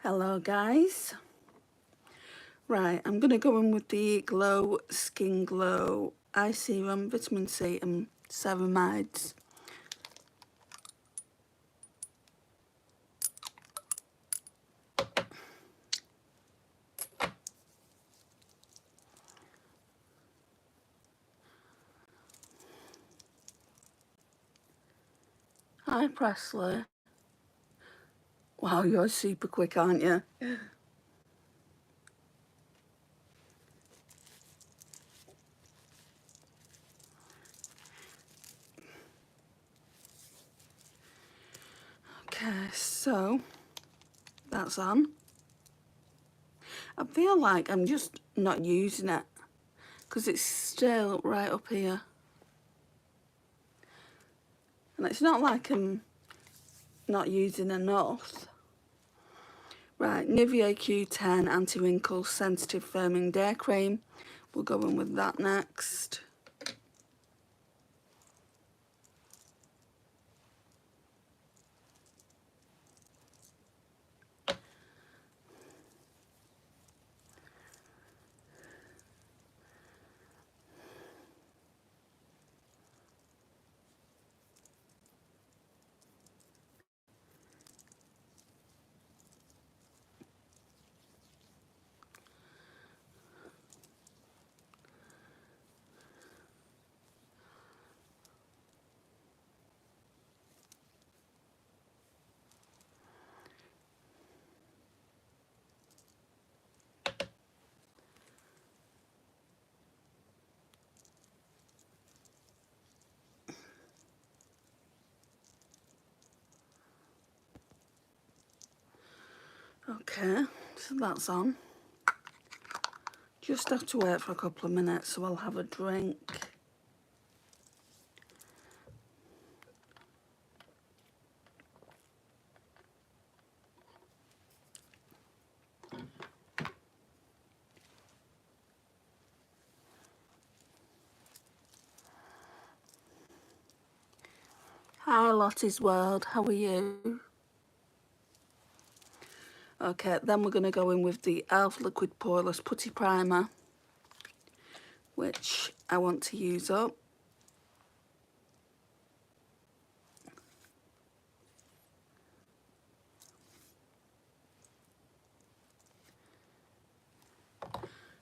Hello guys. Right, I'm going to go in with the Glow Skin Glow Eye Serum, Vitamin C and Ceramides. Hi Presley. Wow, you're super quick, aren't you? Okay, so that's on. I feel like I'm just not using it because it's still right up here. And it's not like I'm not using enough. Right, Nivea Q10 Anti-Wrinkle Sensitive Firming Day Cream. We'll go in with that next. Okay, so that's on. Just have to wait for a couple of minutes so I'll have a drink. Hi Lottie's World, how are you? Okay, then we're going to go in with the e.l.f. Liquid Poreless Putty Primer, which I want to use up.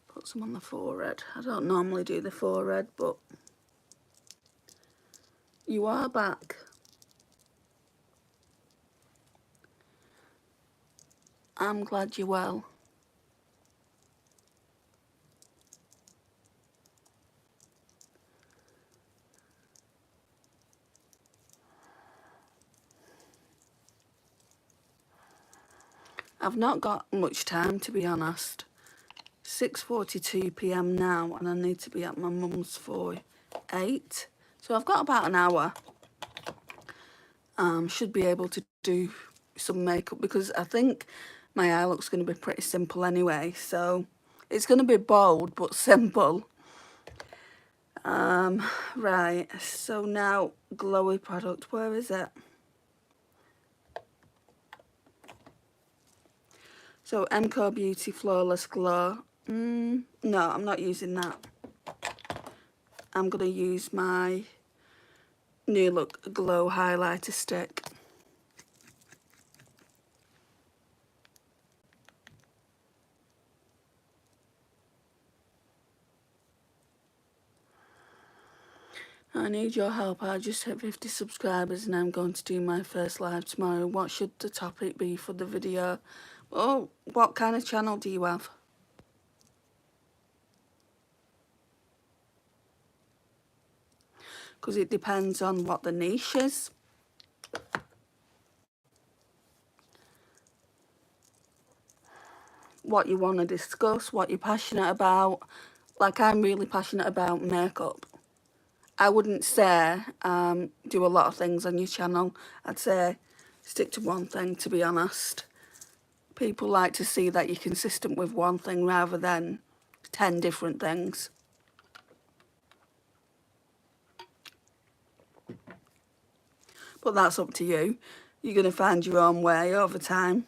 Put some on the forehead. I don't normally do the forehead, but you are back. I'm glad you're well. I've not got much time, to be honest. 6:42 p.m. now, and I need to be at my mum's for 8. So I've got about an hour. Should be able to do some makeup because I think my eye look's going to be pretty simple anyway. So it's going to be bold but simple. Right, so now glowy product. Where is it? So MCO Beauty Flawless Glow. No, I'm not using that. I'm going to use my New Look Glow Highlighter Stick. I need your help. I just hit 50 subscribers and I'm going to do my first live tomorrow. What should the topic be for the video? Oh, what kind of channel do you have? Because it depends on what the niche is. What you want to discuss, what you're passionate about. Like, I'm really passionate about makeup. I wouldn't say do a lot of things on your channel. I'd say stick to one thing, to be honest. People like to see that you're consistent with one thing rather than 10 different things. But that's up to you. You're going to find your own way over time.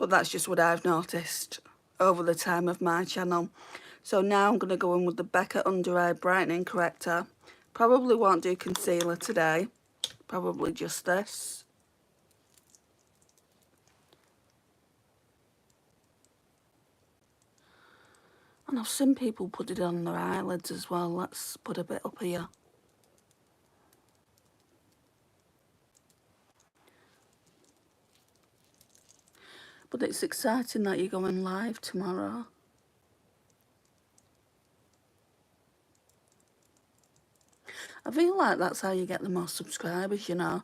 but that's just what I've noticed over the time of my channel. So now I'm going to go in with the Becca Under Eye Brightening Corrector. Probably won't do concealer today, probably just this. And I've seen people put it on their eyelids as well. Let's put a bit up here. But it's exciting that you're going live tomorrow. I feel like that's how you get the most subscribers, you know.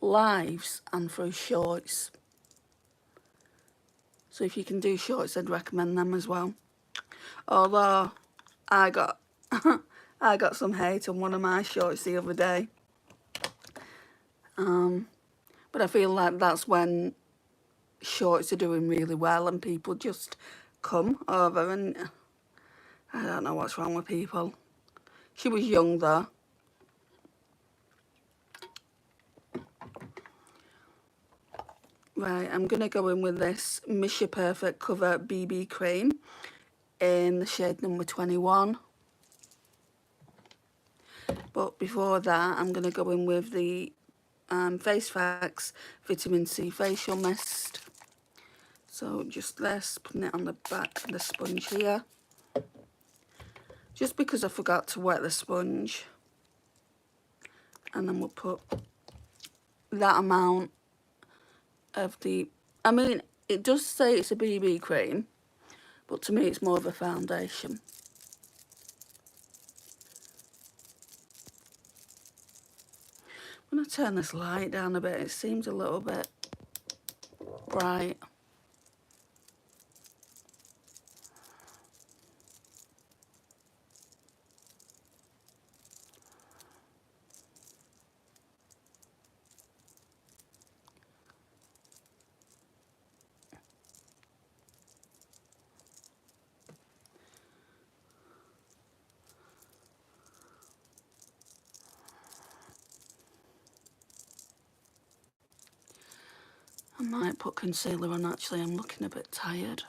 Lives and through shorts. So if you can do shorts, I'd recommend them as well. Although I got I got some hate on one of my shorts the other day. But I feel like that's when shorts are doing really well and people just come over, and I don't know what's wrong with people. She was young though. Right, I'm going to go in with this Mission Perfect Cover BB Cream in the shade number 21. But before that, I'm going to go in with the Face Facts Vitamin C Facial Mist. So just this, putting it on the back of the sponge here. Just because I forgot to wet the sponge. And then we'll put that amount of the... I mean, it does say it's a BB cream, but to me it's more of a foundation. I'm going to turn this light down a bit. It seems a little bit bright. I might put concealer on actually, I'm looking a bit tired.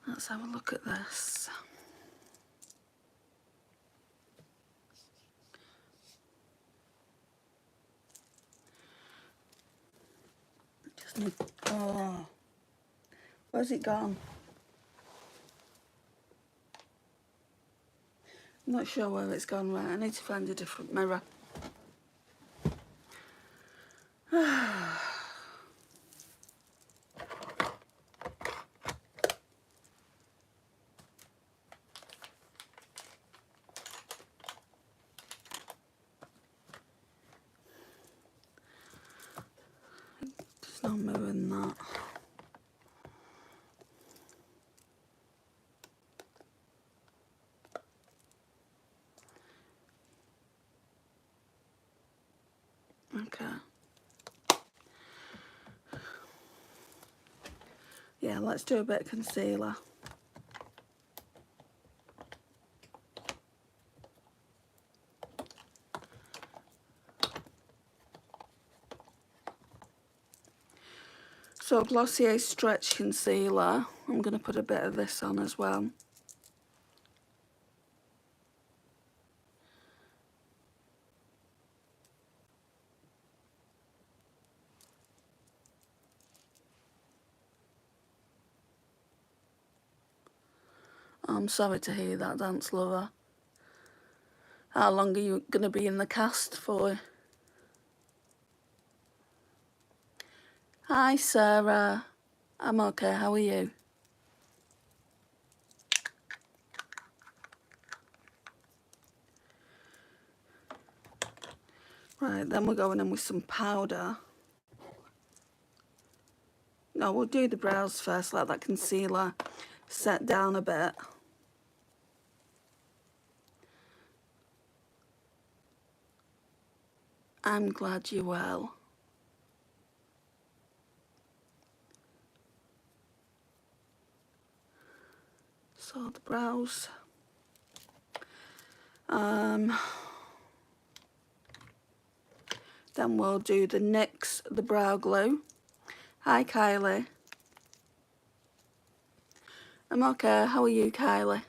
Let's have a look at this. Just need... Oh, where's it gone? I'm not sure where it's gone. Right, I need to find a different mirror. There's no mirror in that. Okay. Yeah, let's do a bit of concealer. So Glossier Stretch Concealer, I'm going to put a bit of this on as well. I'm sorry to hear that, Dance Lover. How long are you going to be in the cast for? Hi, Sarah. I'm okay, how are you? Right, then we're going in with some powder. No, we'll do the brows first, let that concealer set down a bit. I'm glad you're well. So the brows. Then we'll do the NYX, the brow glue. Hi, Kylie. I'm okay, how are you, Kylie?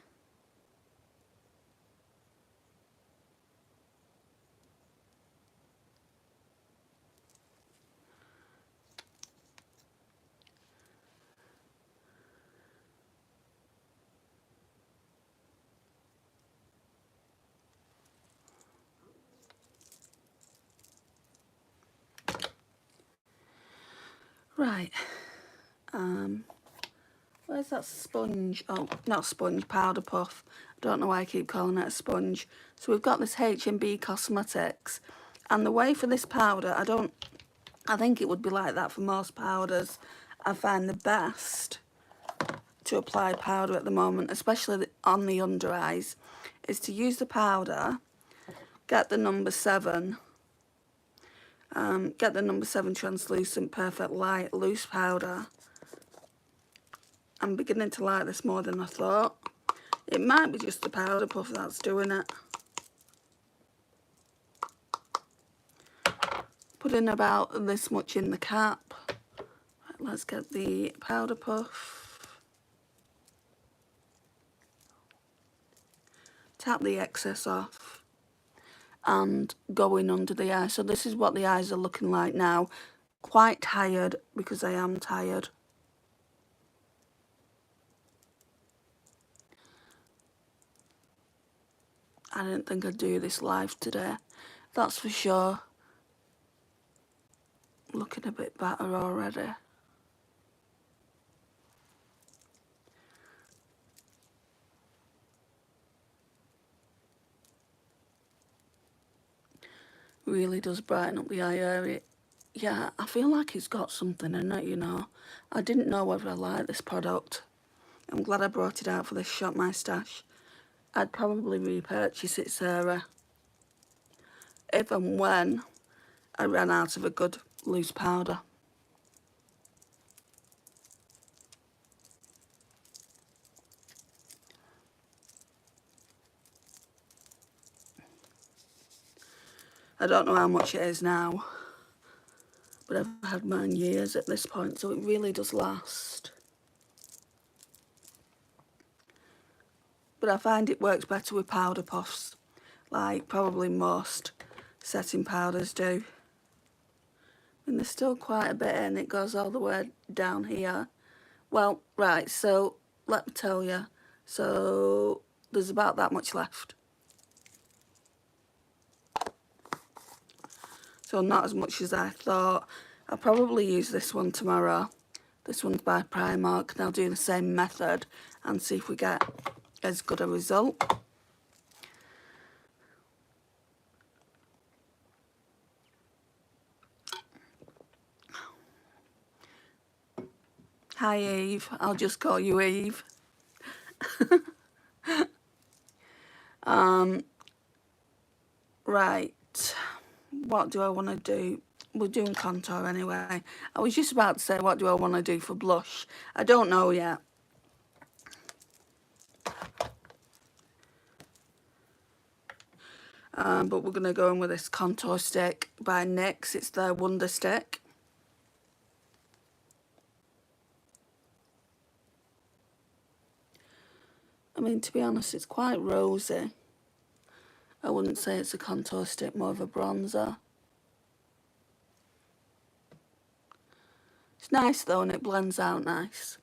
Right, where's that sponge? Oh, not sponge, powder puff. I don't know why I keep calling it a sponge. So we've got this H&B Cosmetics, and the way for this powder, I think it would be like that for most powders. I find the best to apply powder at the moment, especially on the under eyes, is to use the powder, get the number 7, get the number 7 translucent perfect light loose powder. I'm beginning to like this more than I thought. It might be just the powder puff that's doing it. Put in about this much in the cap. Right, let's get the powder puff. Tap the excess off and go in under the eye. So this is what the eyes are looking like now. Quite tired because I am tired. I didn't think I'd do this live today, that's for sure. Looking a bit better already. Really does brighten up the eye area. Yeah, I feel like it's got something in it, you know. I didn't know whether I liked this product. I'm glad I brought it out for this Shop My Stash. I'd probably repurchase it, Sarah, if and when I ran out of a good loose powder. I don't know how much it is now, but I've had mine years at this point, so it really does last. But I find it works better with powder puffs, like probably most setting powders do. And there's still quite a bit in, it goes all the way down here. Well, right, so let me tell you, so there's about that much left. So not as much as I thought. I'll probably use this one tomorrow. This one's by Primark, and I'll do the same method and see if we get as good a result. Hi Eve, I'll just call you Eve. Right, what do I want to do? We're doing contour anyway. I was just about to say, what do I want to do for blush? I don't know yet. But we're going to go in with this contour stick by NYX. It's their Wonder Stick. I mean, to be honest, it's quite rosy. I wouldn't say it's a contour stick, more of a bronzer. It's nice though, and it blends out nice.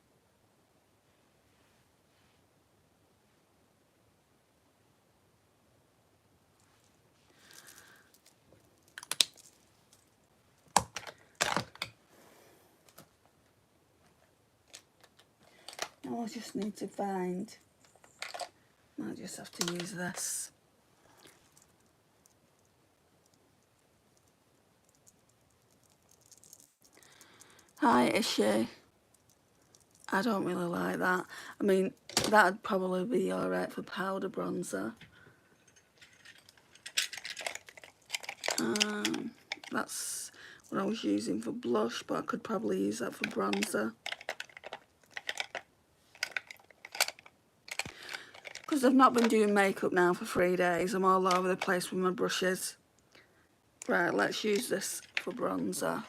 Now I just need to find, I just have to use this. Hi, Ishi. I don't really like that. I mean, that'd probably be alright for powder bronzer. That's what I was using for blush, but I could probably use that for bronzer. Because I've not been doing makeup now for 3 days, I'm all over the place with my brushes. Right, let's use this for bronzer.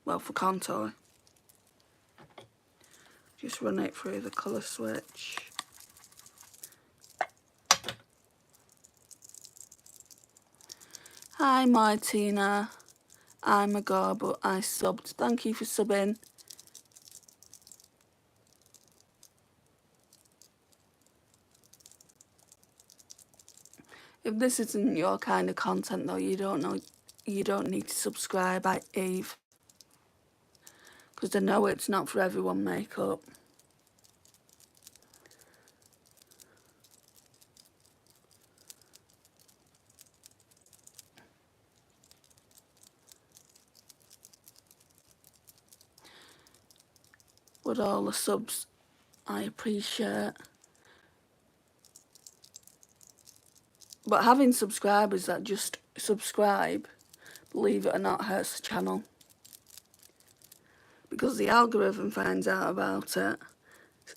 Well, for contour. Just run it through the colour switch. Hi Martina, I'm a girl but I subbed. Thank you for subbing. If this isn't your kind of content though, you don't need to subscribe, Eve. Because I know it's not for everyone, makeup. But all the subs I appreciate. But having subscribers that just subscribe, believe it or not, hurts the channel. Because the algorithm finds out about it.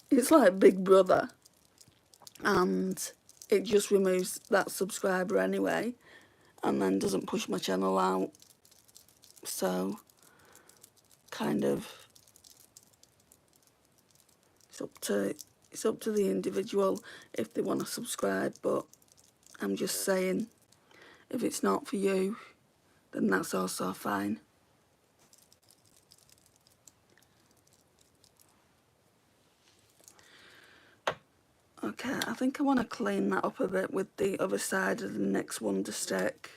It's like Big Brother. And it just removes that subscriber anyway. And then doesn't push my channel out. So, kind of, it's up to the individual if they want to subscribe, but I'm just saying, if it's not for you, then that's also fine. Okay, I think I want to clean that up a bit with the other side of the NYX Wonder Stick.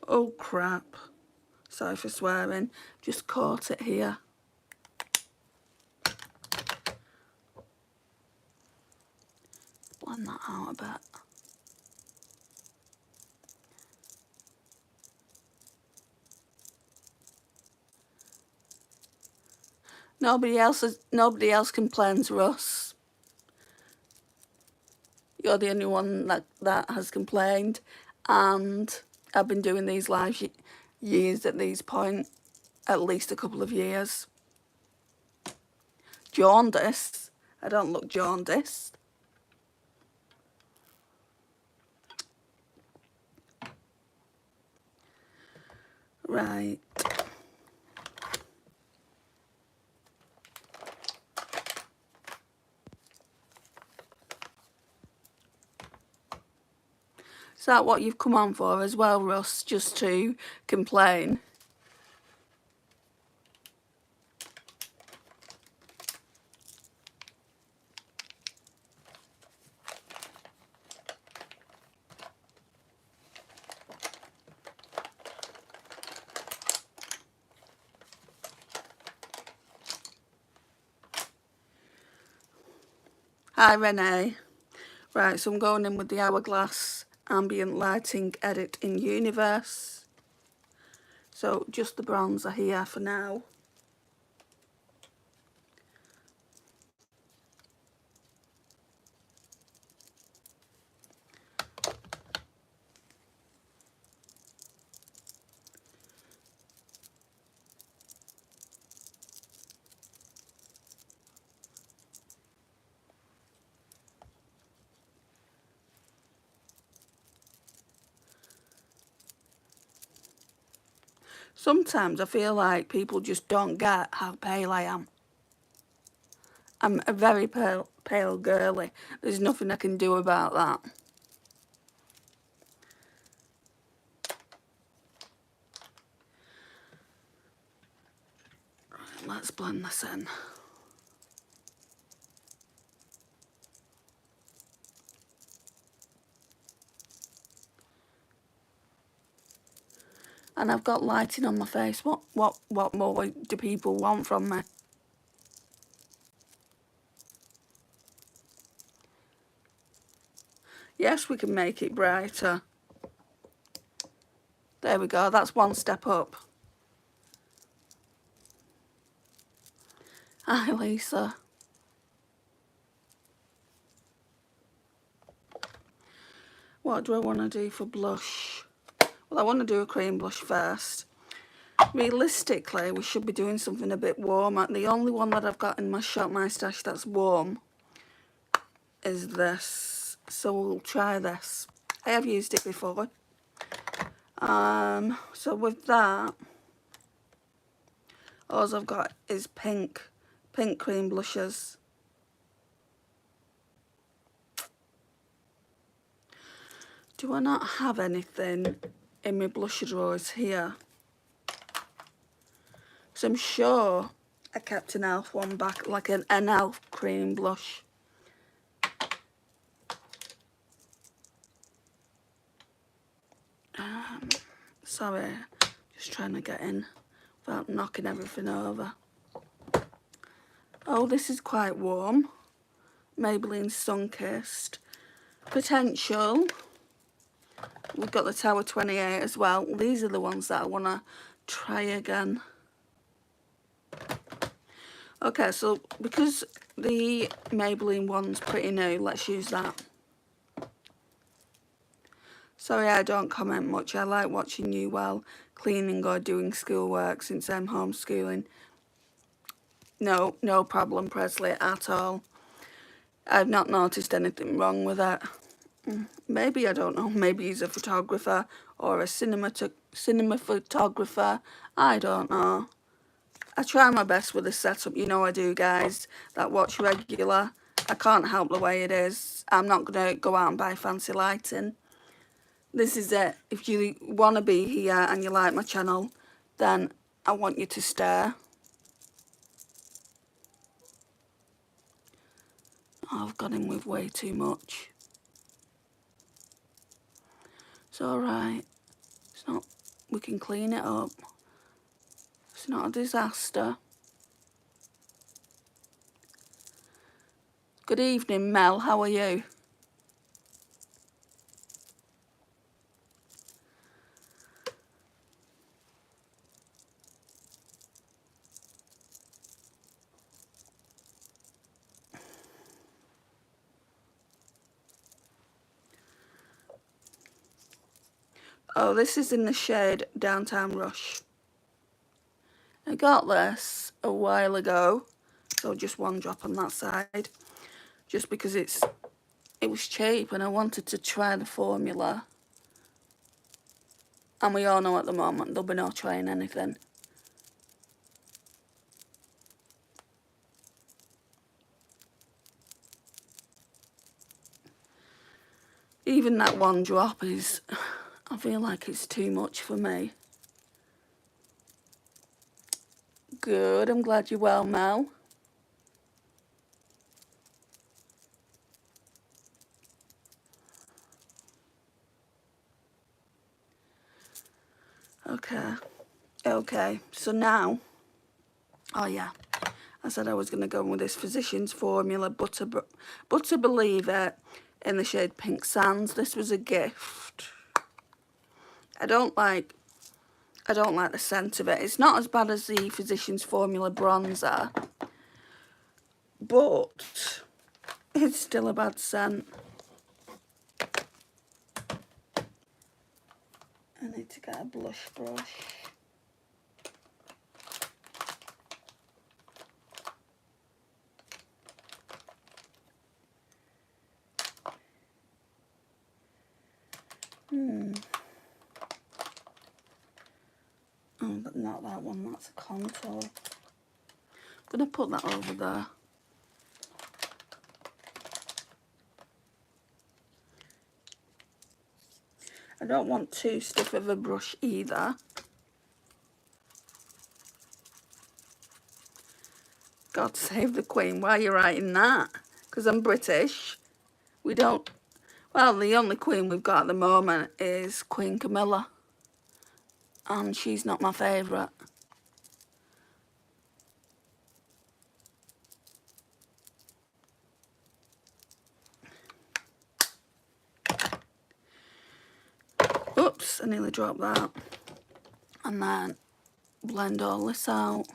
Oh crap, sorry for swearing, just caught it here. Blend that out a bit. Nobody else complains, Russ. You're the only one that has complained, and I've been doing these live years at this point, at least a couple of years. Jaundiced. I don't look jaundiced. Right. Is that what you've come on for as well, Russ? Just to complain? Hi, Renee. Right, so I'm going in with the Hourglass Ambient Lighting Edit in Universe. So just the bronzer here for now. Sometimes I feel like people just don't get how pale I am. I'm a very pale girly. There's nothing I can do about that. Right, let's blend this in. And I've got lighting on my face. What more do people want from me? Yes, we can make it brighter. There we go, that's one step up. Hi, Lisa. What do I want to do for blush? Well, I want to do a cream blush first. Realistically, we should be doing something a bit warmer. The only one that I've got in my shop, my stash, that's warm is this. So we'll try this. I have used it before. So with that, all I've got is pink cream blushes. Do I not have anything in my blush drawers here? So I'm sure I kept an e.l.f. one back, like an e.l.f. cream blush. Sorry, just trying to get in without knocking everything over. Oh, this is quite warm. Maybelline Sunkissed. Potential. We've got the Tower 28 as well. These are the ones that I want to try again. Okay, so because the Maybelline one's pretty new, let's use that. Sorry I don't comment much. I like watching you while cleaning or doing schoolwork since I'm homeschooling. No problem, Presley, at all. I've not noticed anything wrong with it. Maybe, I don't know, maybe he's a photographer or a cinema photographer. I don't know. I try my best with the setup, you know I do, guys that watch regular. I can't help the way it is. I'm not going to go out and buy fancy lighting. This is it. If you want to be here and you like my channel, then I want you to stay. Oh, I've gone in with way too much. It's alright. It's not, we can clean it up. It's not a disaster. Good evening, Mel. How are you? Oh, this is in the shade Downtown Rush. I got this a while ago, so just one drop on that side, just because it was cheap and I wanted to try the formula. And we all know at the moment there'll be no trying anything. Even that one drop is, I feel like it's too much for me. Good, I'm glad you're well, Mel. Okay, so now, oh yeah, I said I was going to go with this Physicians Formula Butter Believe It in the shade Pink Sands. This was a gift. I don't like the scent of it. It's not as bad as the Physicians Formula Bronzer, but it's still a bad scent. I need to get a blush brush. Oh, but not that one, that's a contour. I'm going to put that over there. I don't want too stiff of a brush either. God save the Queen, why are you writing that? Because I'm British. We don't, well, the only Queen we've got at the moment is Queen Camilla. and she's not my favourite. Oops, I nearly dropped that. And then blend all this out.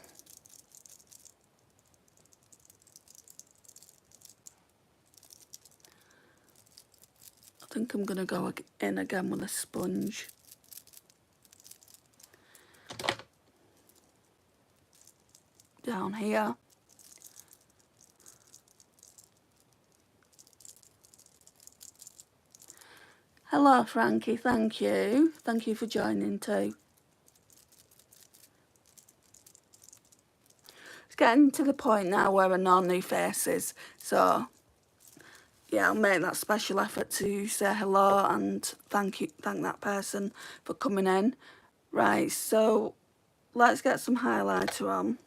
I think I'm going to go in again with a sponge. Down here. Hello Frankie, thank you. Thank you for joining too. It's getting to the point now where I know new faces, so yeah, I'll make that special effort to say hello and thank that person for coming in. Right, so let's get some highlighter on.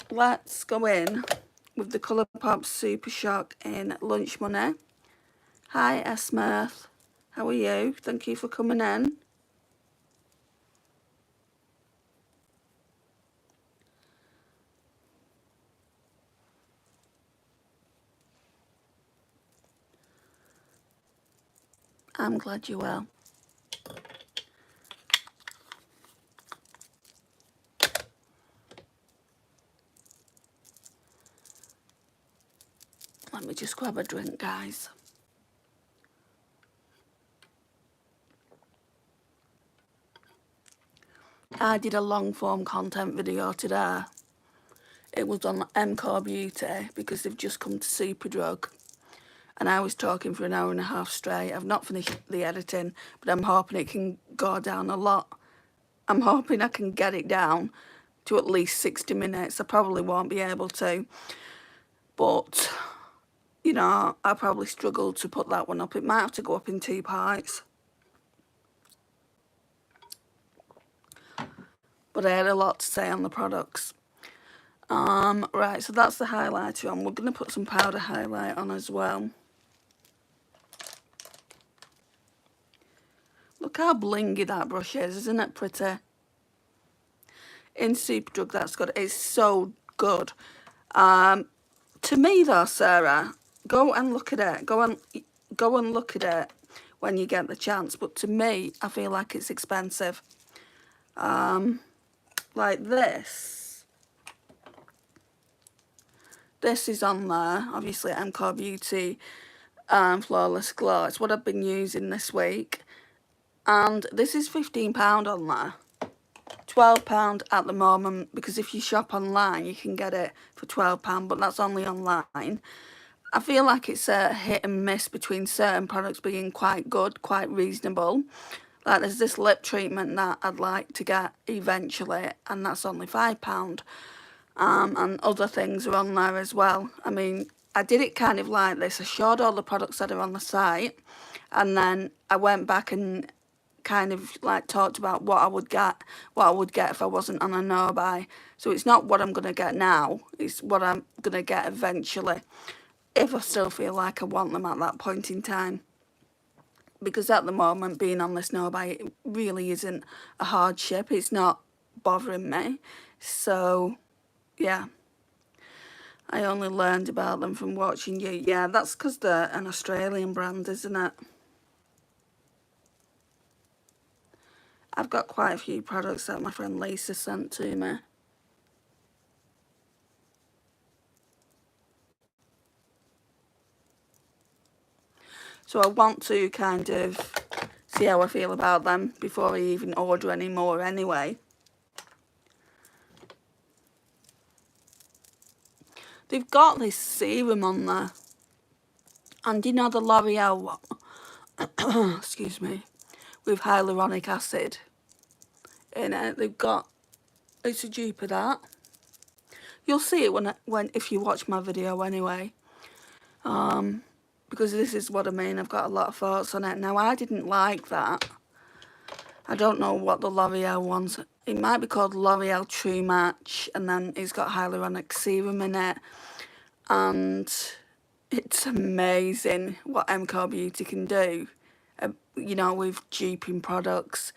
Let's go in with the Colourpop Super Shock in Lunch Money. Hi Esmirth, how are you? Thank you for coming in. I'm glad you will. Let me just grab a drink, guys. I did a long form content video today. It was on MCore Beauty because they've just come to Superdrug. And I was talking for an hour and a half straight. I've not finished the editing, but I'm hoping it can go down a lot. I'm hoping I can get it down to at least 60 minutes. I probably won't be able to. But, you know, I probably struggle to put that one up. It might have to go up in 2 parts. But I had a lot to say on the products. Right, so that's the highlighter on. We're going to put some powder highlight on as well. Look how blingy that brush is, isn't it pretty? In Superdrug, that's good. It's so good. To me though, Sarah, go and look at it. Go and look at it when you get the chance. But to me, I feel like it's expensive. Like this. This is on there, obviously MCore Beauty Flawless Glow. It's what I've been using this week. And this is £15 on there. £12 at the moment, because if you shop online you can get it for £12, but that's only online. I feel like it's a hit and miss between certain products being quite good, quite reasonable. Like there's this lip treatment that I'd like to get eventually, and that's only £5. And other things are on there as well. I mean, I did it kind of like this. I showed all the products that are on the site, and then I went back and kind of like talked about what I would get if I wasn't on a no buy. So it's not what I'm going to get now, it's what I'm going to get eventually, if I still feel like I want them at that point in time. Because at the moment, being on this no buy, it really isn't a hardship. It's not bothering me. So yeah, I only learned about them from watching you. Yeah, that's because they're an Australian brand, isn't it? I've got quite a few products that my friend Lisa sent to me. So I want to kind of see how I feel about them before I even order any more anyway. They've got this serum on there. And you know the L'Oreal one? Excuse me. With hyaluronic acid in it. They've got, it's a dupe of that. You'll see it when if you watch my video anyway. Because this is what I mean. I've got a lot of thoughts on it. Now, I didn't like that. I don't know what the L'Oreal one's. It might be called L'Oreal True Match, and then it's got hyaluronic serum in it. And it's amazing what MCore Beauty can do, you know, with duping products.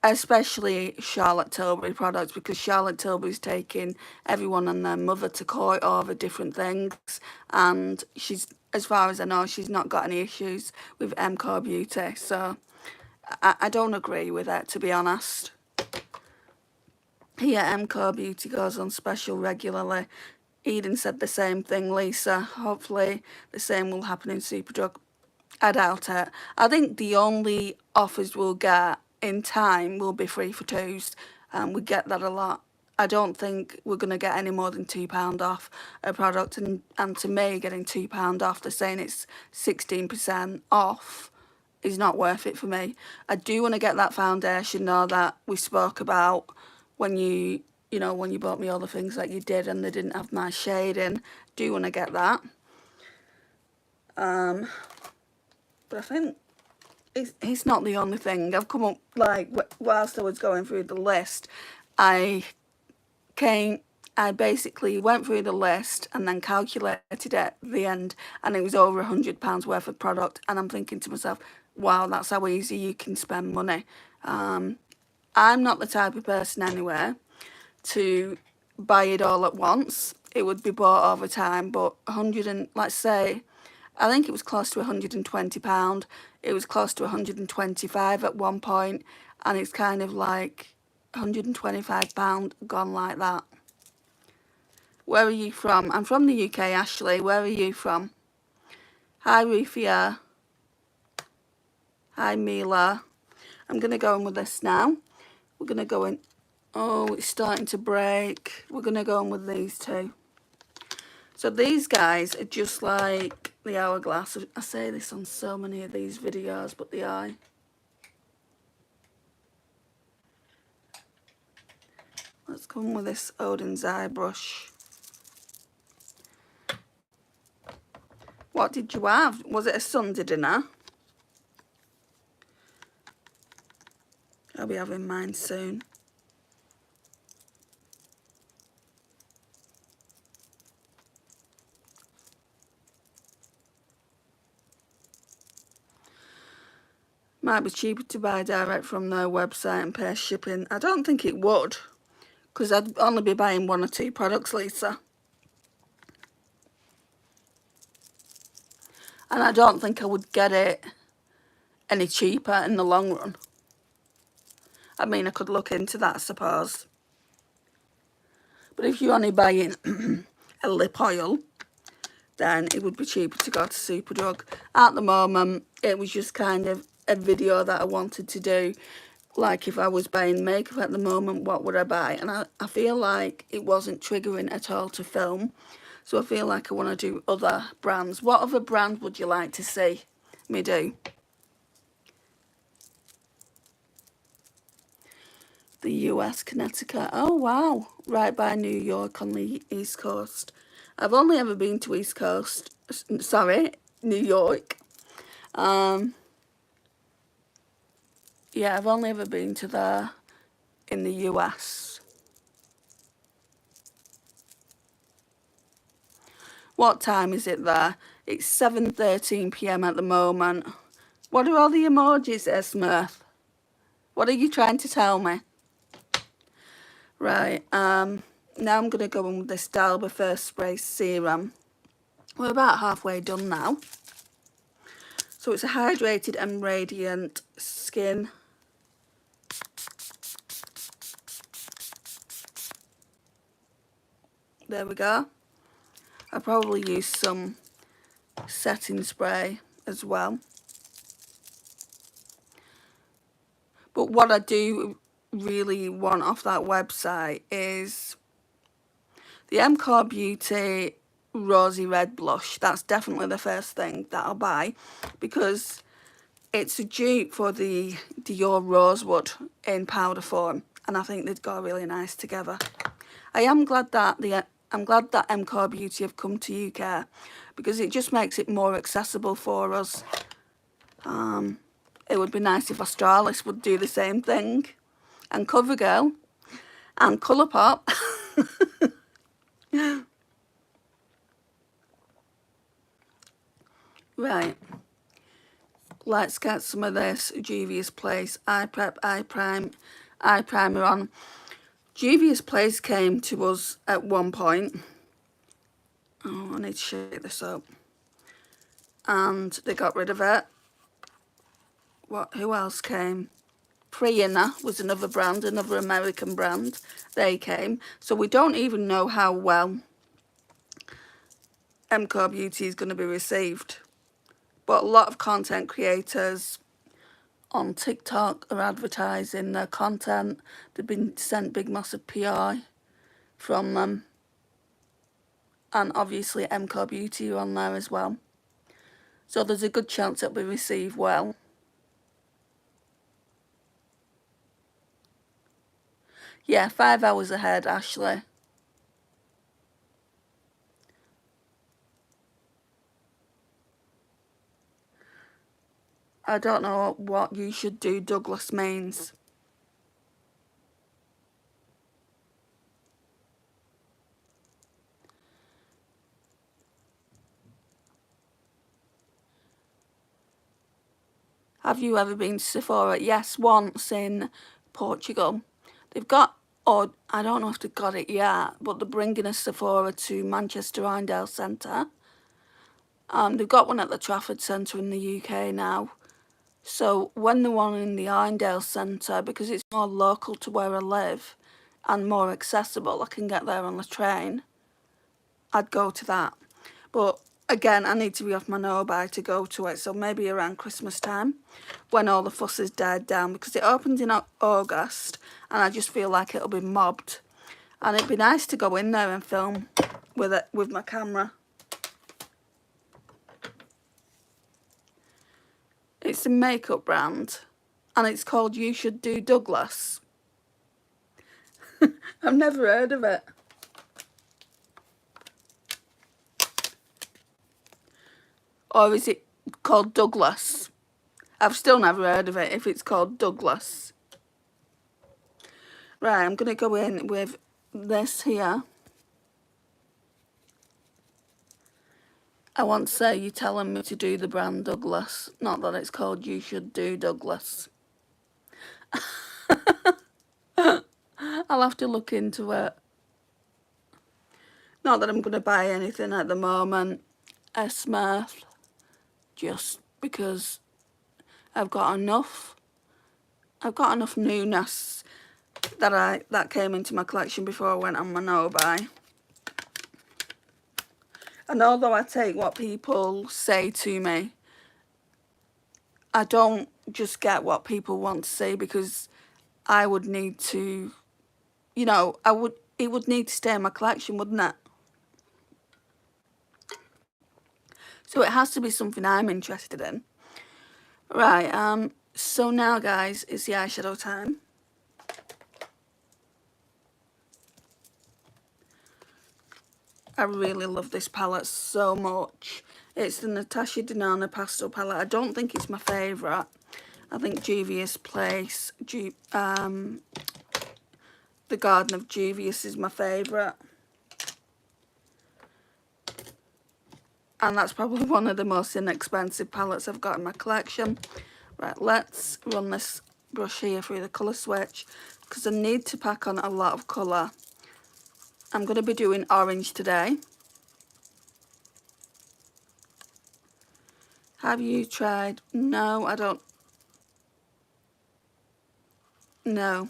especially Charlotte Tilbury products, because Charlotte Tilbury's taking everyone and their mother to court over different things, and she's, as far as I know, she's not got any issues with MCore Beauty, so I don't agree with it, to be honest. Here, MCore Beauty goes on special regularly. Eden said the same thing, Lisa. Hopefully the same will happen in Superdrug. I doubt it. I think the only offers we'll get in time will be 3 for 2s. We get that a lot. I don't think we're going to get any more than £2 off a product. And to me, getting £2 off, they're saying it's 16% off, is not worth it for me. I do want to get that foundation, though, that we spoke about when you know, when you bought me all the things that you did and they didn't have my shade in. Do want to get that. But I think it's not the only thing. I've come up, like, whilst I was going through the list, I basically went through the list and then calculated it at the end, and it was over £100 worth of product. And I'm thinking to myself, wow, that's how easy you can spend money. I'm not the type of person anyway to buy it all at once. It would be bought over time, but 100 and, let's say, I think it was close to £120. It was close to 125 at one point, and it's kind of like £125 gone like that. Where are you from? I'm from the UK, Ashley. Where are you from? Hi, Rufia. Hi, Mila. I'm going to go in with this now. We're going to go in. Oh, it's starting to break. We're going to go in with these two. So these guys are just like the hourglass. I say this on so many of these videos, but they are. Let's come with this Odin's Eye brush. What did you have? Was it a Sunday dinner? I'll be having mine soon. Might be cheaper to buy direct from their website and pay shipping. I don't think it would, because I'd only be buying 1 or 2 products, Lisa. And I don't think I would get it any cheaper in the long run. I mean, I could look into that, I suppose. But if you're only buying a lip oil, then it would be cheaper to go to Superdrug. At the moment, it was just kind of a video that I wanted to do. Like, if I was buying makeup at the moment, what would I buy? And I feel like it wasn't triggering at all to film. So I feel like I want to do other brands. What other brand would you like to see me do? The US, Connecticut. Oh, wow. Right by New York on the East Coast. I've only ever been to East Coast. Sorry, New York. Yeah, I've only ever been to there in the US. What time is it there? It's 7:13 p.m. at the moment. What are all the emojis there, Smurf? What are you trying to tell me? Right, now I'm going to go in with this Dalba First Spray Serum. We're about halfway done now. So it's a hydrated and radiant skin. There we go. I'll probably use some setting spray as well. But what I do really want off that website is the MCore Beauty Rosy Red Blush. That's definitely the first thing that I'll buy, because it's a dupe for the Dior Rosewood in powder form, and I think they'd go really nice together. I am glad that MCore Beauty have come to UK, because it just makes it more accessible for us. It would be nice if Australis would do the same thing, and CoverGirl and Colourpop. Right, let's get some of this Juvia's Place Eye Prep Eye Primer on. Juvia's Place came to us at one point. Oh, I need to shake this up. And they got rid of it. Who else came? Priyana was another brand, another American brand. They came. So we don't even know how well MCO Beauty is going to be received. But a lot of content creators on TikTok are advertising their content. They've been sent big massive PR from them. And obviously MCO Beauty are on there as well. So there's a good chance it'll be received well. Yeah, 5 hours ahead, Ashley. I don't know what you should do Douglas means. Have you ever been to Sephora? Yes, once in Portugal. They've got, or I don't know if they've got it yet, but they're bringing a Sephora to Manchester Arndale Centre. They've got one at the Trafford Centre in the UK now. So when the one in the Arndale Centre, because it's more local to where I live and more accessible, I can get there on the train, I'd go to that. But again, I need to be off my no-buy to go to it, so maybe around Christmas time when all the fuss has died down, because it opens in August and I just feel like it'll be mobbed. And it'd be nice to go in there and film with my camera. It's a makeup brand and it's called You Should Do Douglas. I've never heard of it. Or is it called Douglas? I've still never heard of it if it's called Douglas. Right, I'm going to go in with this here. I want to say you're telling me to do the brand Douglas, not that it's called You Should Do Douglas. I'll have to look into it. Not that I'm going to buy anything at the moment, Smith, just because I've got enough newness that came into my collection before I went on my no-buy. And although I take what people say to me, I don't just get what people want to say, because I would need to, you know, it would need to stay in my collection, wouldn't it? So it has to be something I'm interested in. Right, so now guys, it's the eyeshadow time. I really love this palette so much. It's the Natasha Denona Pastel Palette. I don't think it's my favourite. I think Juvia's Place, the Garden of Juvia's is my favourite. And that's probably one of the most inexpensive palettes I've got in my collection. Right, let's run this brush here through the colour switch, because I need to pack on a lot of colour. I'm going to be doing orange today. Have you tried? No, I don't. No.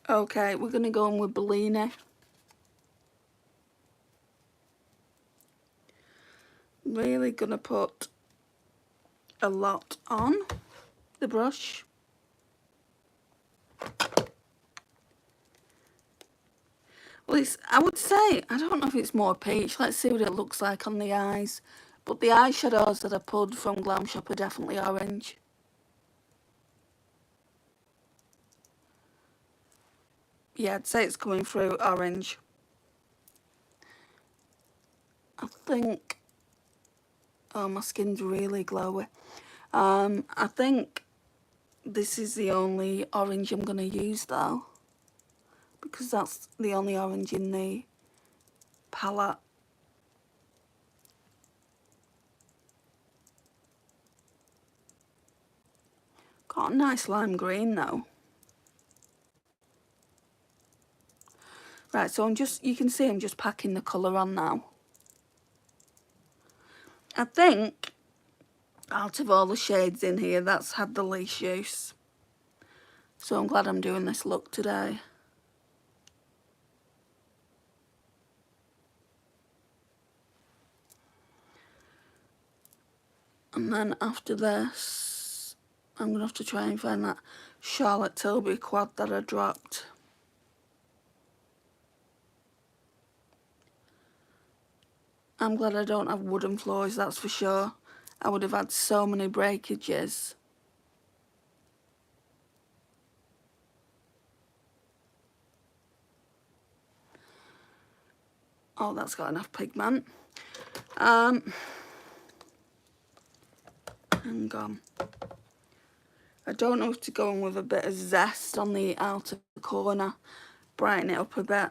Okay, we're going to go in with Bellini. Really going to put a lot on the brush. Well, I would say, I don't know if it's more peach. Let's see what it looks like on the eyes. But the eyeshadows that I pulled from Glam Shop are definitely orange. Yeah, I'd say it's coming through orange. I think, oh, my skin's really glowy. I think this is the only orange I'm going to use though, because that's the only orange in the palette. Got a nice lime green though. Right, so you can see I'm just packing the colour on now. I think out of all the shades in here, that's had the least use. So I'm glad I'm doing this look today. And then after this, I'm going to have to try and find that Charlotte Tilbury quad that I dropped. I'm glad I don't have wooden floors, that's for sure. I would have had so many breakages. Oh, that's got enough pigment. Hang on. I don't know if to go in with a bit of zest on the outer corner, brighten it up a bit.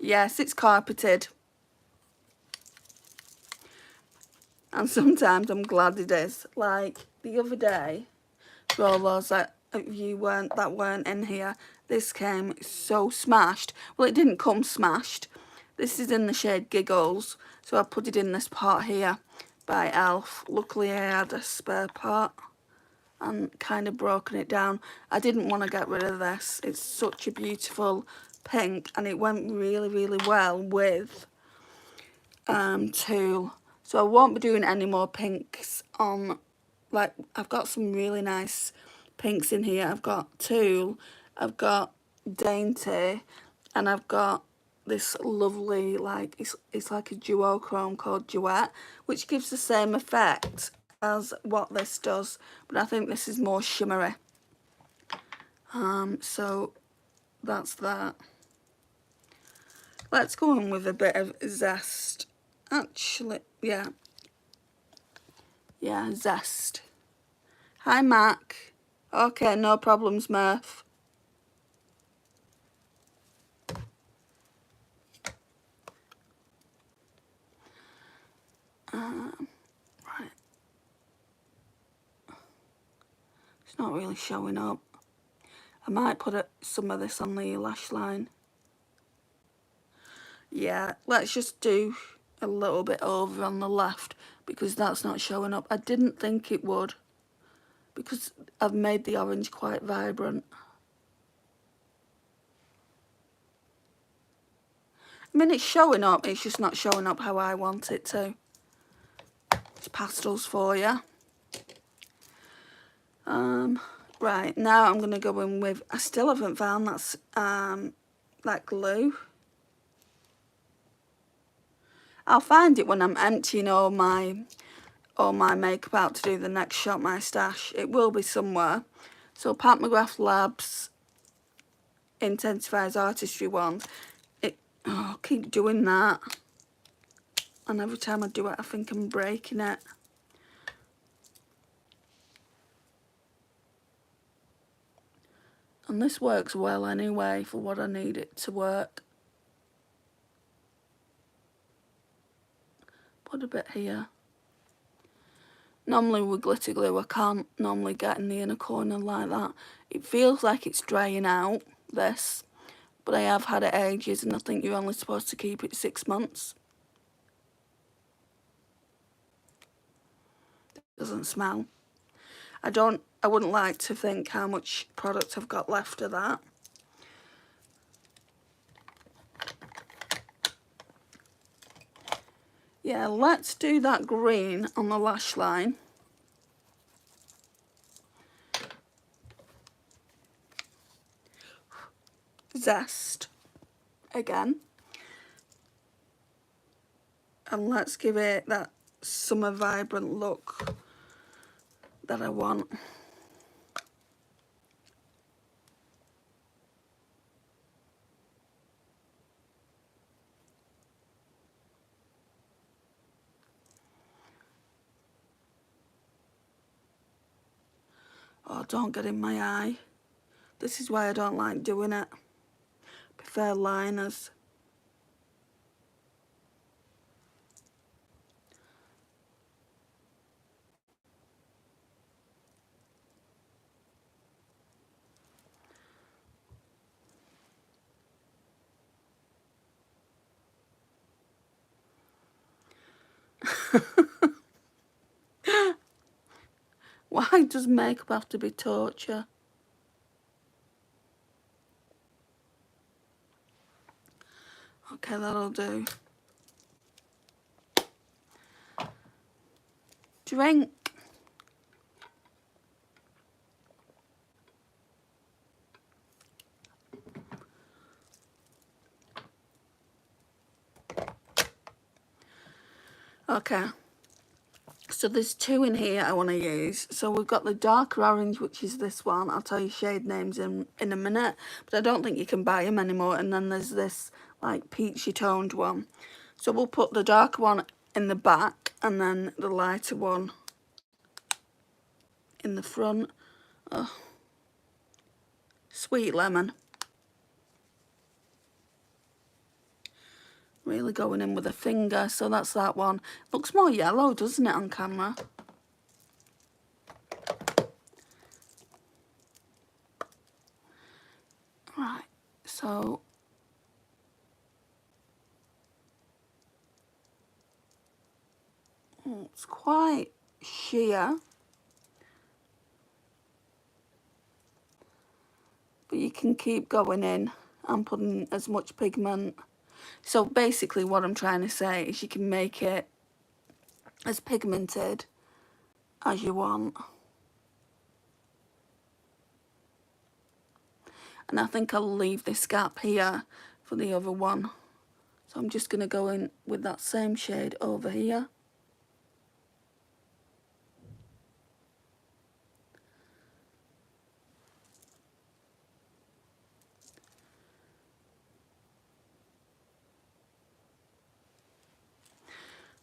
Yes, it's carpeted. And sometimes I'm glad it is. Like the other day, for all those that weren't in here, this came so smashed. Well, it didn't come smashed. This is in the shade Giggles, so I put it in this pot here by Elf. Luckily I had a spare pot and kind of broken it down. I didn't want to get rid of this. It's such a beautiful pink and it went really, really well with Tulle. So I won't be doing any more pinks on, like, I've got some really nice pinks in here. I've got Tulle, I've got Dainty, and I've got this lovely, like, it's like a duochrome called Duet, which gives the same effect as what this does, but I think this is more shimmery. So that's that. Let's go on with a bit of zest. Actually, yeah, zest. Hi, Mac. Okay, no problems, Murph. Right. It's not really showing up. I might put some of this on the lash line. Yeah, let's just do a little bit over on the left because that's not showing up. I didn't think it would because I've made the orange quite vibrant. I mean, it's showing up, it's just not showing up how I want it to. It's pastels for you. Right, now I'm going to go in with, I still haven't found that glue. I'll find it when I'm emptying all my makeup out to do the next Shop My Stash. It will be somewhere. So Pat McGrath Labs Intensifies Artistry wand. I keep doing that. And every time I do it, I think I'm breaking it. And this works well anyway for what I need it to work. Put a bit here. Normally with glitter glue I can't normally get in the inner corner like that. It feels like it's drying out, this, but I have had it ages and I think you're only supposed to keep it 6 months. It doesn't smell. I wouldn't like to think how much product I've got left of that. Yeah, let's do that green on the lash line. Zest again. And let's give it that summer vibrant look that I want. Oh, don't get in my eye. This is why I don't like doing it. I prefer liners. Why does makeup have to be torture? Okay, that'll do. Drink. Okay. So there's two in here I want to use. So we've got the darker orange, which is this one. I'll tell you shade names in a minute. But I don't think you can buy them anymore. And then there's this like peachy toned one. So we'll put the darker one in the back and then the lighter one in the front. Oh, sweet lemon. Really going in with a finger. So that's that one. Looks more yellow, doesn't it, on camera? Right, so it's quite sheer, but you can keep going in and putting as much pigment. So basically what I'm trying to say is you can make it as pigmented as you want. And I think I'll leave this gap here for the other one. So I'm just going to go in with that same shade over here.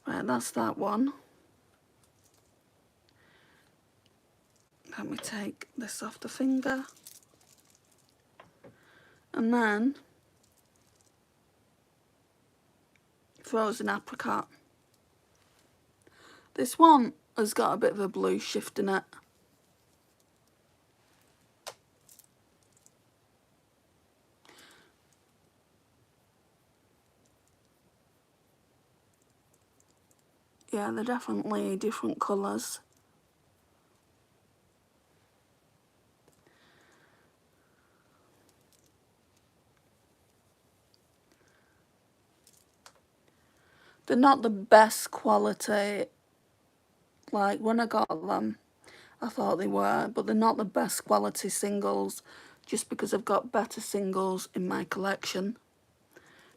Right, that's that one. Let me take this off the finger. And then frozen apricot. This one has got a bit of a blue shift in it. Yeah, they're definitely different colours. They're not the best quality. Like, when I got them, I thought they were, but they're not the best quality singles, just because I've got better singles in my collection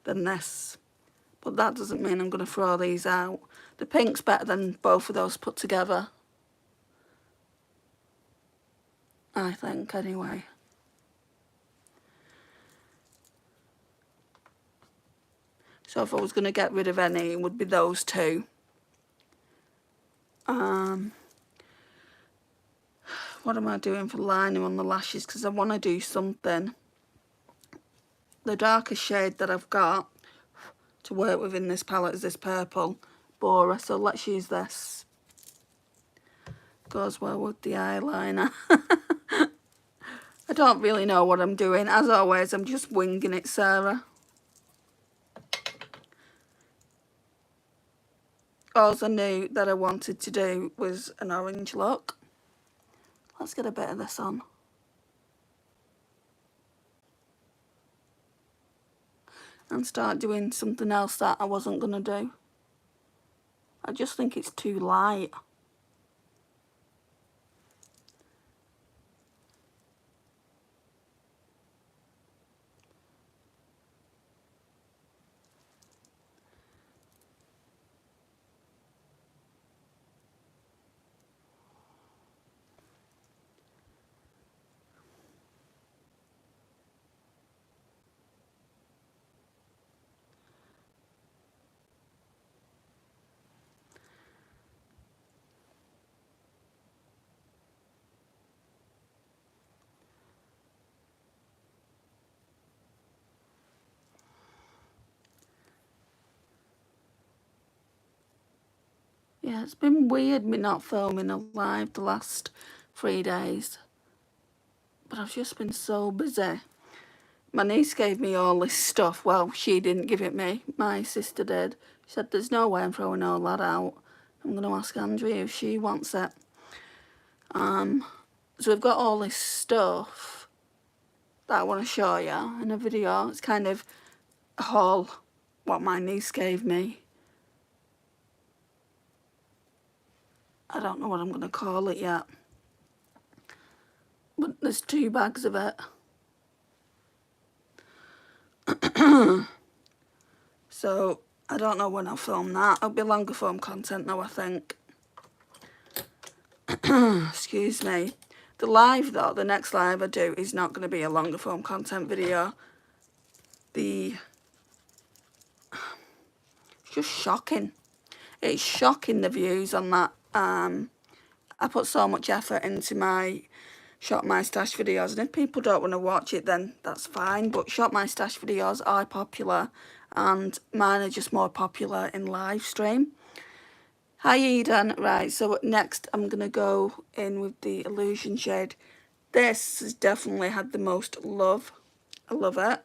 than this. But that doesn't mean I'm going to throw these out. The pink's better than both of those put together, I think, anyway. So if I was going to get rid of any, it would be those two. What am I doing for lining on the lashes? Because I want to do something. The darkest shade that I've got to work with in this palette is this purple Bora. So let's use this. Goes well with the eyeliner. I don't really know what I'm doing. As always, I'm just winging it, Sarah. All I knew that I wanted to do was an orange look. Let's get a bit of this on. And start doing something else that I wasn't going to do. I just think it's too light. Yeah, it's been weird me not filming a live the last 3 days. But I've just been so busy. My niece gave me all this stuff. Well, she didn't give it me. My sister did. She said, there's no way I'm throwing all that out. I'm going to ask Andrea if she wants it. So we've got all this stuff that I want to show you in a video. It's kind of a haul, what my niece gave me. I don't know what I'm going to call it yet. But there's 2 bags of it. So I don't know when I'll film that. It'll be longer form content now, I think. Excuse me. The live though, the next live I do is not going to be a longer form content video. It's just shocking. It's shocking, the views on that. I put so much effort into my Shop My Stash videos, and if people don't want to watch it, then that's fine. But Shop My Stash videos are popular, and mine are just more popular in live stream. Hi Eden. Right, so next I'm going to go in with the Illusion shade. This has definitely had the most love. I love it.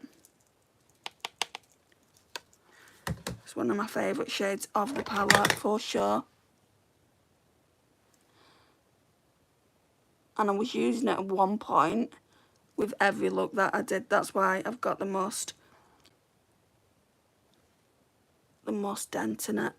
It's one of my favourite shades of the palette for sure. And I was using it at one point with every look that I did. That's why I've got the most dent in it.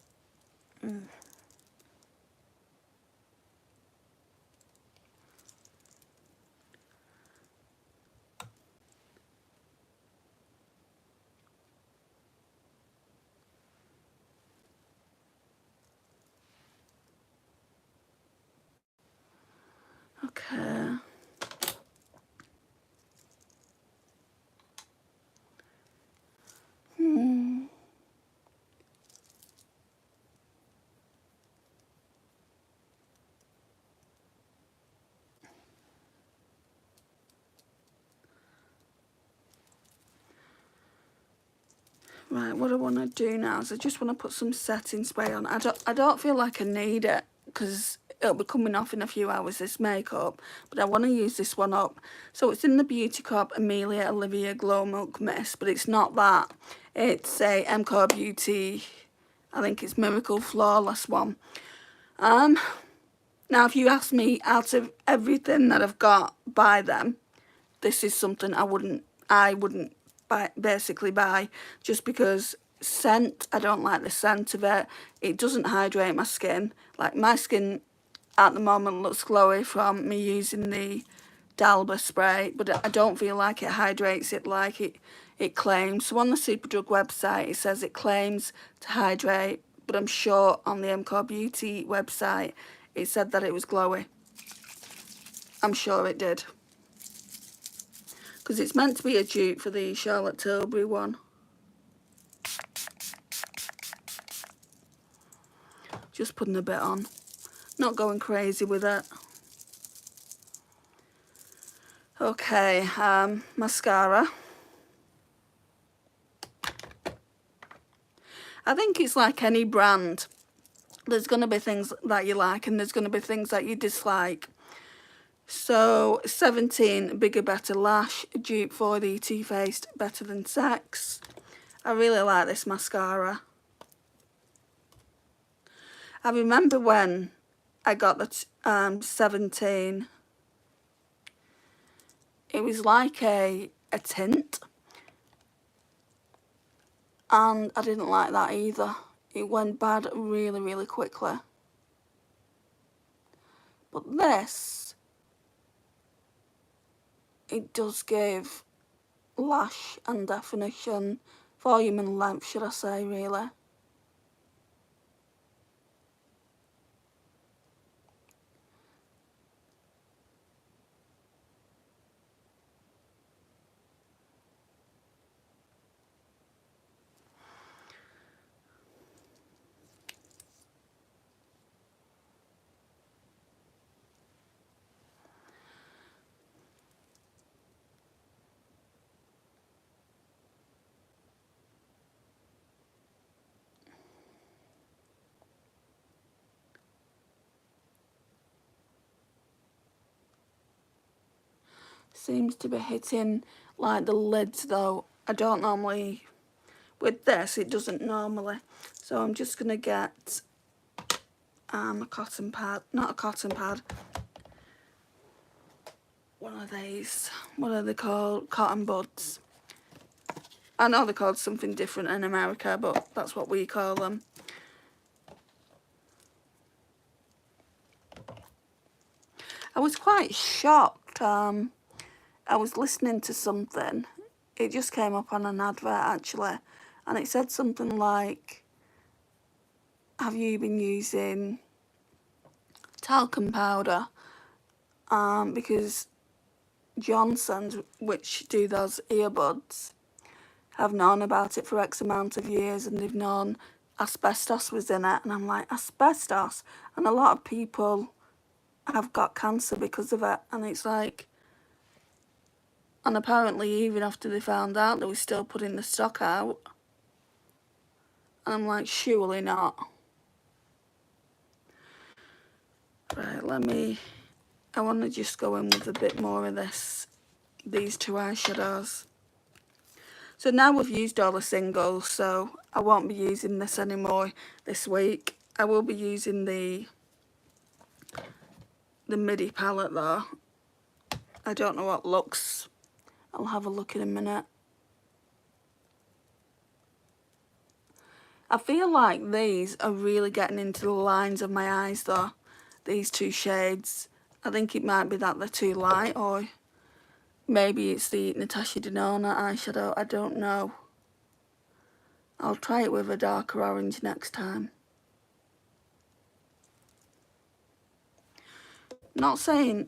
Okay. Right, what I want to do now is I just want to put some setting spray on. I don't feel like I need it because it'll be coming off in a few hours, this makeup, but I want to use this one up. So it's in the Beauty Co. Amelia Olivia Glow Milk Mist, but it's not that. It's a MCO Beauty, I think it's Miracle Flawless one. Now if you ask me, out of everything that I've got, buy them, this is something I wouldn't basically buy, just because scent, I don't like the scent of it. It doesn't hydrate my skin. Like, my skin at the moment looks glowy from me using the Dalba spray, but I don't feel like it hydrates it like it claims. So on the Superdrug website it says it claims to hydrate, but I'm sure on the MCO Beauty website it said that it was glowy. I'm sure it did, because it's meant to be a dupe for the Charlotte Tilbury one. Just putting a bit on, not going crazy with it. Okay, mascara. I think it's like any brand. There's going to be things that you like and there's going to be things that you dislike. So 17 Bigger Better Lash, dupe for the Too Faced Better Than Sex. I really like this mascara. I remember when I got the 17, it was like a tint, and I didn't like that either. It went bad really, really quickly. But this, it does give lash and definition, volume and length, should I say, really. seems to be hitting like the lids though. I don't normally, with this it doesn't normally. So I'm just going to get a cotton pad, not a cotton pad, one of these, what are they called? Cotton buds. I know they're called something different in America, but that's what we call them. I was quite shocked. I was listening to something. It just came up on an advert actually, and it said something like, have you been using talcum powder? Because Johnson's, which do those earbuds, have known about it for X amount of years, and they've known asbestos was in it. And I'm like, asbestos? And a lot of people have got cancer because of it. And it's like, and apparently even after they found out, they were still putting the stock out. And I'm like, surely not. Right, I want to just go in with a bit more of these two eyeshadows. So now we've used all the singles, so I won't be using this anymore this week. I will be using the MIDI palette though. I don't know what looks. I'll have a look in a minute. I feel like these are really getting into the lines of my eyes though. These two shades. I think it might be that they're too light, or maybe it's the Natasha Denona eyeshadow. I don't know. I'll try it with a darker orange next time. Not saying,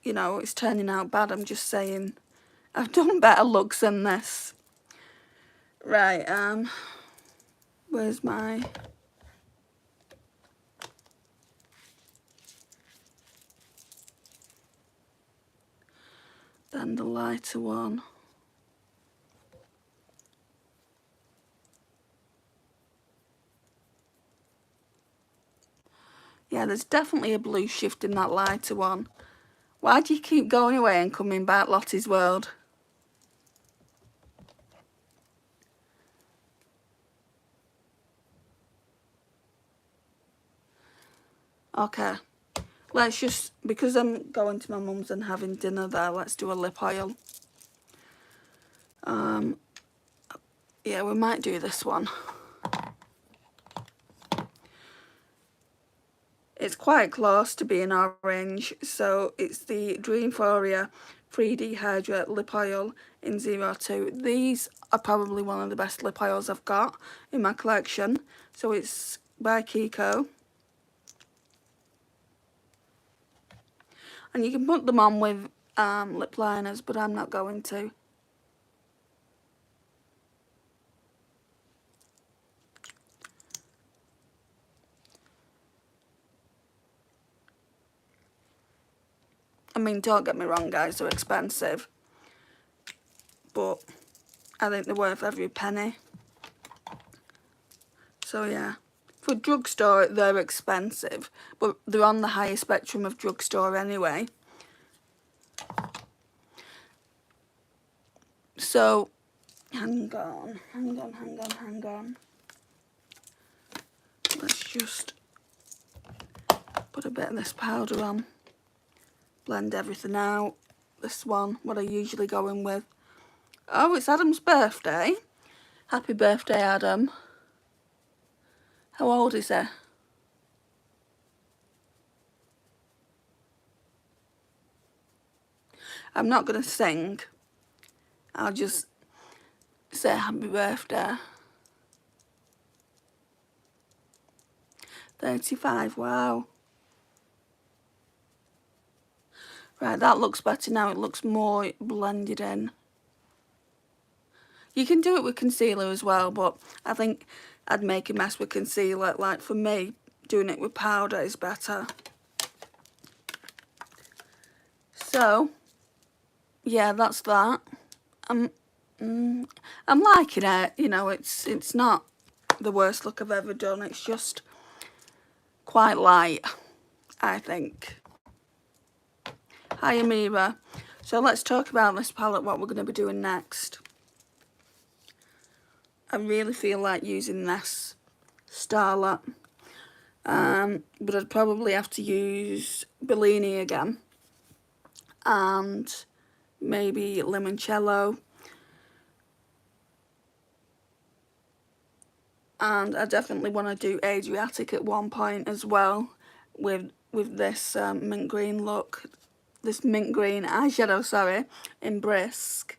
you know, it's turning out bad. I'm just saying I've done better looks than this. Right, where's my... Then the lighter one. Yeah, there's definitely a blue shift in that lighter one. Why do you keep going away and coming back, Lottie's World? Okay, let's just, because I'm going to my mum's and having dinner there, let's do a lip oil. Yeah, we might do this one. It's quite close to being orange, so it's the Dreamforia 3D Hydrate Lip Oil in 02. These are probably one of the best lip oils I've got in my collection. So it's by Kiko. And you can put them on with lip liners, but I'm not going to. I mean, don't get me wrong, guys, they're expensive. But I think they're worth every penny. So, yeah. For drugstore, they're expensive. But they're on the higher spectrum of drugstore anyway. So, hang on. Let's just put a bit of this powder on. Blend everything out. This one, what I usually go in with. Oh, it's Adam's birthday. Happy birthday, Adam. How old is he? I'm not going to sing. I'll just say happy birthday. 35, wow. Right, that looks better now. It looks more blended in. You can do it with concealer as well, but I think I'd make a mess with concealer. Like, for me, doing it with powder is better. So, yeah, that's that. I'm liking it. You know, it's not the worst look I've ever done. It's just quite light, I think. Hi, Amira. So let's talk about this palette, what we're going to be doing next. I really feel like using this Starlet, but I'd probably have to use Bellini again, and maybe Limoncello, and I definitely want to do Adriatic at one point as well, with this mint green look, this mint green eyeshadow, sorry, in Brisk.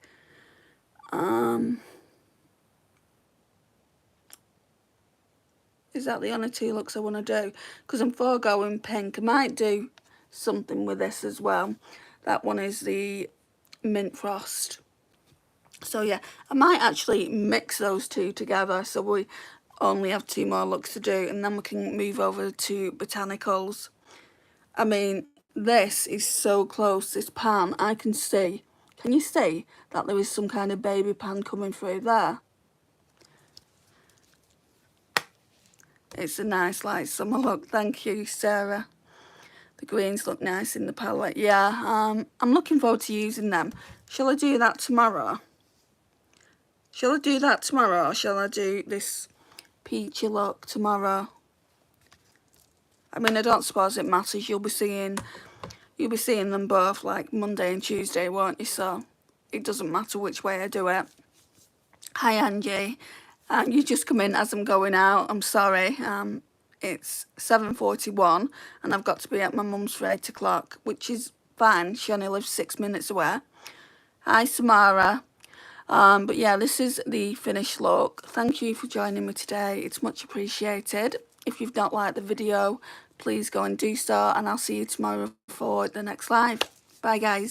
Is that the only two looks I want to do? Because I'm foregoing pink. I might do something with this as well. That one is the Mint Frost. So yeah, I might actually mix those two together so we only have 2 more looks to do, and then we can move over to Botanicals. I mean, this is so close, this pan. I can see, can you see that there is some kind of baby pan coming through there? It's a nice light summer look. Thank you, Sarah. The greens look nice in the palette. Yeah, I'm looking forward to using them. Shall I do that tomorrow? Shall I do that tomorrow, or shall I do this peachy look tomorrow? I mean, I don't suppose it matters. You'll be seeing them both like Monday and Tuesday, won't you? So it doesn't matter which way I do it. Hi, Angie. You just come in as I'm going out. I'm sorry. It's 7:41 and I've got to be at my mum's for 8 o'clock, which is fine. She only lives 6 minutes away. Hi, Samara. But yeah, this is the finished look. Thank you for joining me today. It's much appreciated. If you've not liked the video, please go and do so, and I'll see you tomorrow for the next live. Bye, guys.